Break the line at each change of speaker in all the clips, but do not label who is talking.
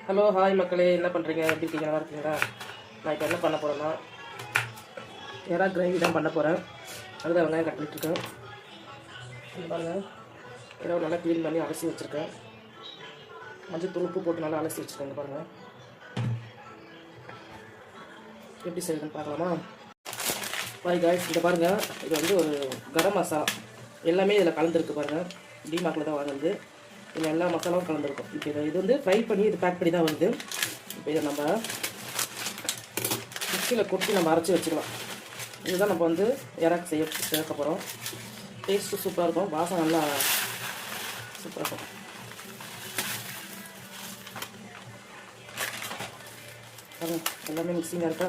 Hello hi மக்களே, என்ன பண்ணுறீங்க? எப்படி இருக்கீங்க? நல்லா இருக்கீங்களா? நான் இப்போ என்ன பண்ண போகிறேன்னா எறா கிரேவி தான் பண்ண போகிறேன். அதுதான் வெங்காயம் கட் பண்ணிட்டுருக்கேன். பாருங்கள், எறா நல்லா க்ளீன் பண்ணி அலசி வச்சுருக்கேன். மஞ்சள் தூள் உப்பு போட்டு நல்லா அலசி வச்சுருக்கேன். பாருங்கள் எப்படி செய்யுதுன்னு பார்க்கலாமா? பாய் காய்ஸ், இந்த பாருங்கள், இது வந்து ஒரு கரம் மசாலா எல்லாமே இதில் கலந்துருக்கு. பாருங்கள், டிமார்ட்டில் தான் வாங்குறது. இதில் எல்லா மசாலாவும் கலந்துருக்கும். இப்போ இது வந்து ஃப்ரை பண்ணி இது பேக் பண்ணி தான் வருது. இப்போ இதை நம்ம மிக்சியில் கொட்டி நம்ம அரைச்சி வச்சுக்கலாம். இதுதான் நம்ம வந்து இறாக்கு சேர்க்க போகிறோம். டேஸ்ட்டு சூப்பராக இருக்கும், வாசம் நல்லா சூப்பராக இருக்கும். எல்லாமே மிக்சிங்காக இருக்கா?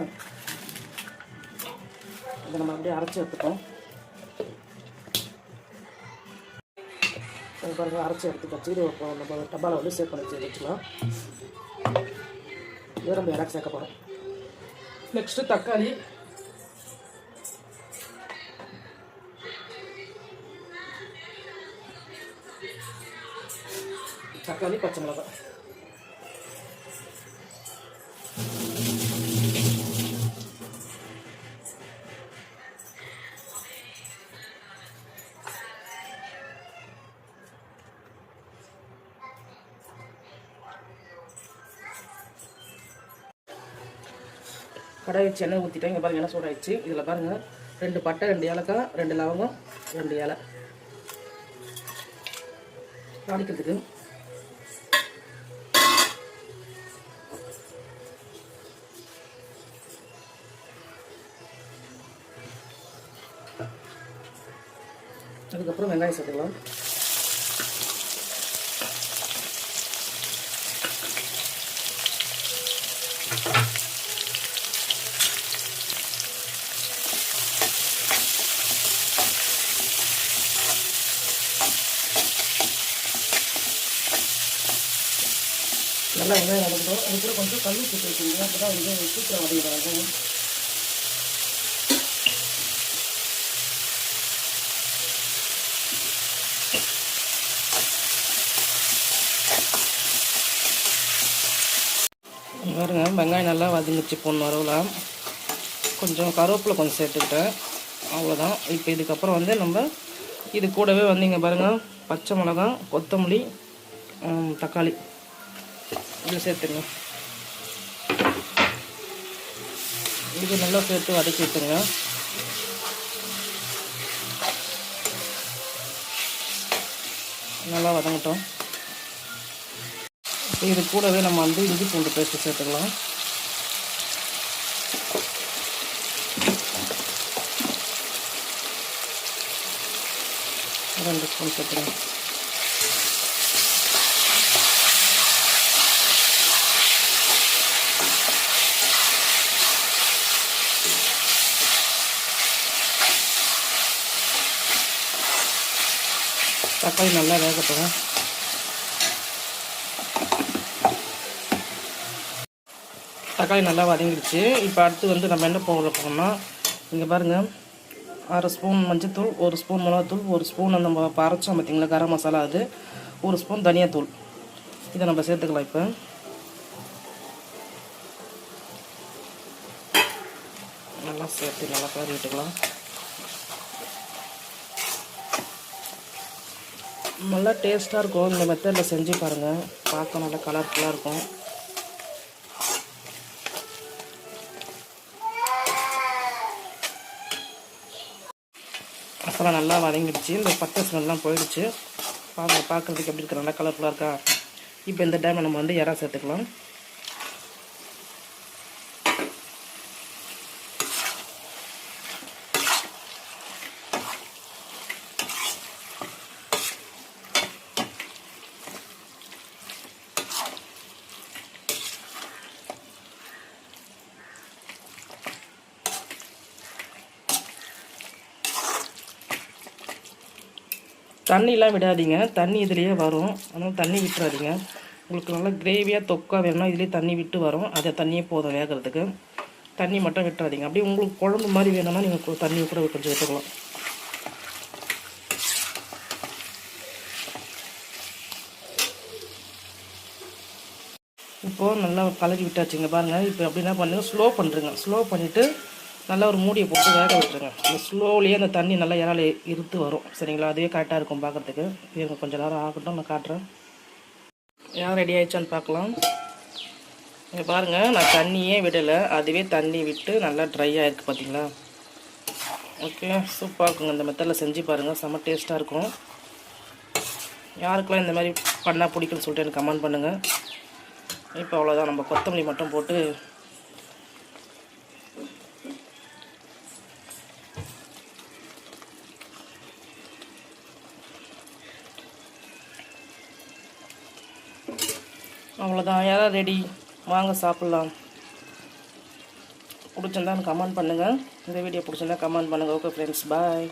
இதை நம்ம அப்படியே அரைச்சி எடுத்துப்போம். பாருங்கள், அரைச்சி எடுத்து வச்சு இது நம்ம டப்பாவில் வந்து சேவ் பண்ணி வச்சுக்கலாம். இதை நம்ம இறக்கி சேர்க்க போகிறோம். நெக்ஸ்ட்டு தக்காளி, பச்சை மிளகாய், கடாய் வச்சு எண்ணெய் ஊற்றிட்டேன். இங்கே பாருங்கள், எண்ணெய் சூடாயிடுச்சு. இதில் பாருங்கள், 2 பட்டை, 2 ஏலக்காய், 2 லவங்கம், 2 இலை தாளிக்கிறதுக்கு. அதுக்கப்புறம் வெங்காயம் சேர்த்துக்கலாம். நல்லா வெங்காயம் வதக்கணும். அது கூட கொஞ்சம் கல் உப்பு சேர்த்துங்க, அப்போ தான் வந்து சீக்கிரம் வதங்கிடுவாங்க. பாருங்க, வெங்காயம் நல்லா வதங்கிச்சு. பொண்ணு வரவுலாம் கொஞ்சம் கருவேப்பிலை கொஞ்சம் சேர்த்துக்கிட்டேன், அவ்வளோதான். இப்போ இதுக்கப்புறம் வந்து நம்ம இது கூடவே வந்து இங்கே பாருங்கள், பச்சை மிளகாய், கொத்தமல்லி, தக்காளி இது சேர்த்துங்க. இது நல்லா சேர்த்து வதக்கி விட்டுங்க. நல்லா வதங்கட்டும். இது கூடவே நம்ம வந்து இஞ்சி பூண்டு பேஸ்ட்டு சேர்த்துக்கலாம். ரெண்டு ஸ்பூன் சேர்த்துக்கலாம். தக்காளி நல்லா வேகட்டும். தக்காளி நல்லா வதங்கிடுச்சு. இப்போ அடுத்து வந்து நம்ம என்ன போட போகிறோம்னா, இங்கே பாருங்கள், 1/2 ஸ்பூன் மஞ்சள்தூள், 1 ஸ்பூன் மிளகாத்தூள், 1 ஸ்பூன் அந்த நம்ம அரைச்சோம் பார்த்திங்களா கரம் மசாலா, அது 1 ஸ்பூன் தனியாத்தூள். இதை நம்ம சேர்த்துக்கலாம். இப்போ நல்லா சேர்த்து நல்லா கலரி விட்டுக்கலாம். நல்லா டேஸ்ட்டாக இருக்கும். இந்த மெத்தடில் செஞ்சு பாருங்கள், பார்க்க நல்லா கலர்ஃபுல்லாக இருக்கும். மசாலா நல்லா வதங்கிடுச்சு. இந்த பச்சை ஸ்மெல்லாம் போயிடுச்சு. பார்க்குறதுக்கு எப்படி இருக்கு, நல்லா கலர்ஃபுல்லாக இருக்கா? இப்போ இந்த டைம் நம்ம வந்து இறா சேர்த்துக்கலாம். தண்ணிலாம் விடாதீங்க, தண்ணி இதுலேயே வரும், அதனால் தண்ணி விட்டுறாதீங்க. உங்களுக்கு நல்லா கிரேவியாக தொக்காக வேணும்னா இதுலேயே தண்ணி விட்டு வரும், அதை தண்ணியே போதும் வேகிறதுக்கு. தண்ணி மட்டும் விட்டுறாதீங்க. அப்படியே உங்களுக்கு குழம்பு மாதிரி வேணும்னா நீங்கள் தண்ணியை கூட கொஞ்சம் விட்டுக்கலாம். இப்போது நல்லா கலக்கி விட்டாச்சுங்க பாருங்கள். இப்போ அப்படி என்ன பண்ணுங்க, ஸ்லோ பண்ணுறேங்க. ஸ்லோ பண்ணிவிட்டு நல்லா ஒரு மூடியை போட்டு வேக விட்டுருங்க. அந்த ஸ்லோவிலேயே அந்த தண்ணி நல்லா இறால் இருத்து வரும். சரிங்களா? அதுவே கரெக்டாக இருக்கும் பார்க்குறதுக்கு. இருங்க கொஞ்சம் நேரம் ஆகட்டும், நான் காட்டுறேன். இறால் ரெடி ஆகிடுச்சான்னு பார்க்கலாம். இங்கே பாருங்கள், நான் தண்ணியே விடலை, அதுவே தண்ணி விட்டு நல்லா ட்ரை ஆகிருக்கு பார்த்தீங்களா? ஓகே, சூப்பராக இருக்குங்க. இந்த மெத்தடில் செஞ்சு பாருங்கள், செம்ம டேஸ்ட்டாக இருக்கும். யாருக்கெல்லாம் இந்த மாதிரி பண்ணால் பிடிக்குன்னு சொல்லிட்டு எனக்கு கமெண்ட் பண்ணுங்கள். இப்போ அவ்வளோதான், நம்ம கொத்தமல்லி மட்டும் போட்டு அவ்வளோதான், யாராவது ரெடி, வாங்க சாப்பிட்லாம். பிடிச்சிருந்தா கமெண்ட் பண்ணுங்கள். இந்த வீடியோ பிடிச்சிருந்தா கமெண்ட் பண்ணுங்கள். ஓகே ஃப்ரெண்ட்ஸ், பாய்.